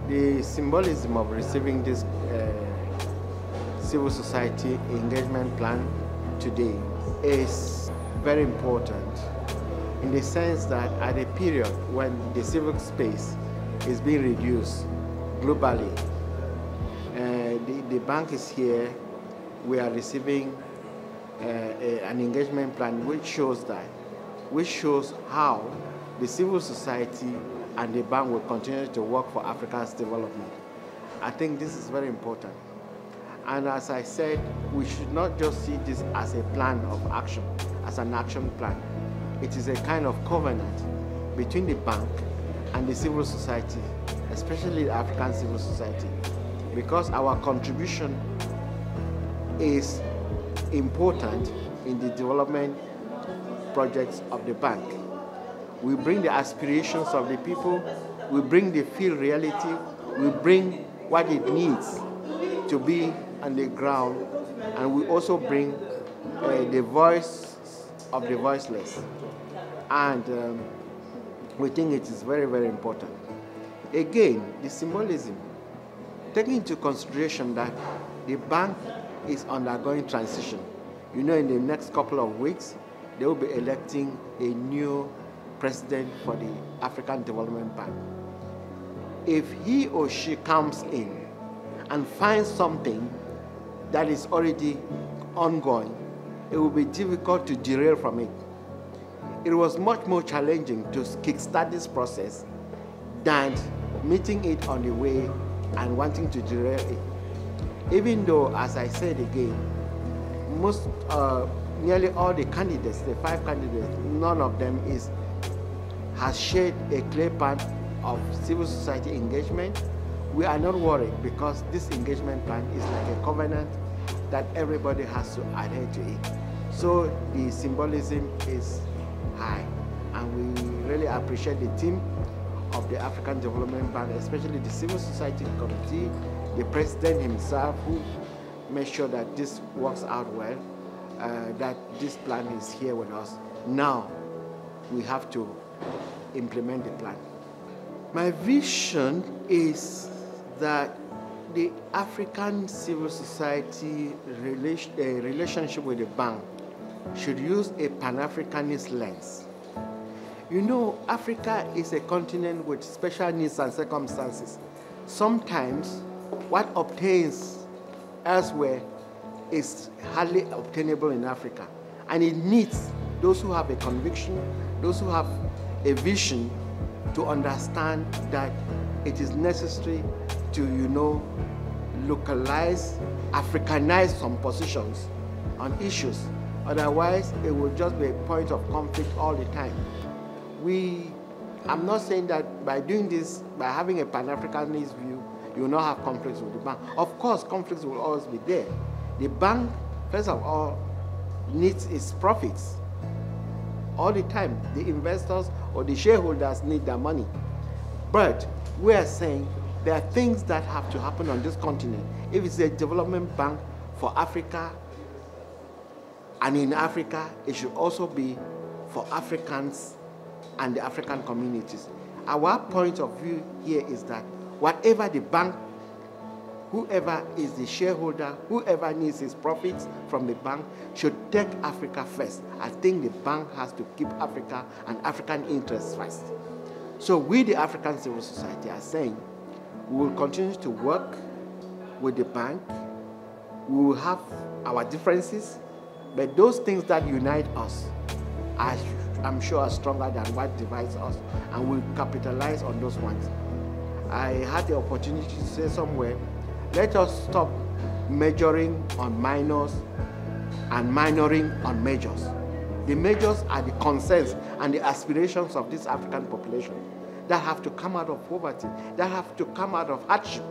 The symbolism of receiving this civil society engagement plan today is very important in the sense that at a period when the civic space is being reduced globally, the bank is here, we are receiving an engagement plan which shows how the civil society and the bank will continue to work for Africa's development. I think this is very important. And as I said, we should not just see this as a plan of action, as an action plan. It is a kind of covenant between the bank and the civil society, especially the African civil society, because our contribution is important in the development projects of the bank. We bring the aspirations of the people, we bring the field reality, we bring what it needs to be on the ground, and we also bring the voice of the voiceless. And we think it is very, very important. Again, the symbolism, taking into consideration that the bank is undergoing transition. You know, in the next couple of weeks, they will be electing a new president for the African Development Bank. If he or she comes in and finds something that is already ongoing, it will be difficult to derail from it. It was much more challenging to kickstart this process than meeting it on the way and wanting to derail it. Even though, as I said again, nearly all the candidates, the 5 candidates, none of them has shared a clear path of civil society engagement. We are not worried because this engagement plan is like a covenant that everybody has to adhere to it. So the symbolism is high, and we really appreciate the team of the African Development Bank, especially the civil society committee, the president himself, who made sure that this works out well, that this plan is here with us. Now we have to implement the plan. My vision is that the African civil society relationship with the bank should use a Pan-Africanist lens. You know, Africa is a continent with special needs and circumstances. Sometimes what obtains elsewhere is hardly obtainable in Africa. And it needs those who have a conviction, those who have a vision, to understand that it is necessary to, localize, Africanize some positions on issues. Otherwise, it will just be a point of conflict all the time. I'm not saying that by doing this, by having a Pan-Africanist view, you will not have conflicts with the bank. Of course, conflicts will always be there. The bank, first of all, needs its profits. All the time, the investors or the shareholders need their money. But we are saying there are things that have to happen on this continent. If it's a development bank for Africa, and in Africa, it should also be for Africans and the African communities. Our point of view here is that whatever the bank, whoever is the shareholder, whoever needs his profits from the bank, should take Africa first. I think the bank has to keep Africa and African interests first. So we, the African civil society, are saying we will continue to work with the bank. We will have our differences, but those things that unite us, I'm sure, are stronger than what divides us, and we'll capitalize on those ones. I had the opportunity to say somewhere, let us stop majoring on minors and minoring on majors. The majors are the concerns and the aspirations of this African population that have to come out of poverty, that have to come out of hardship.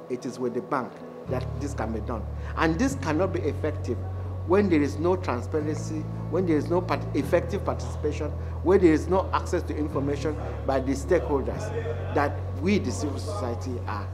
It is with the bank that this can be done. And this cannot be effective when there is no transparency, when there is no effective participation, when there is no access to information by the stakeholders that we, the civil society, are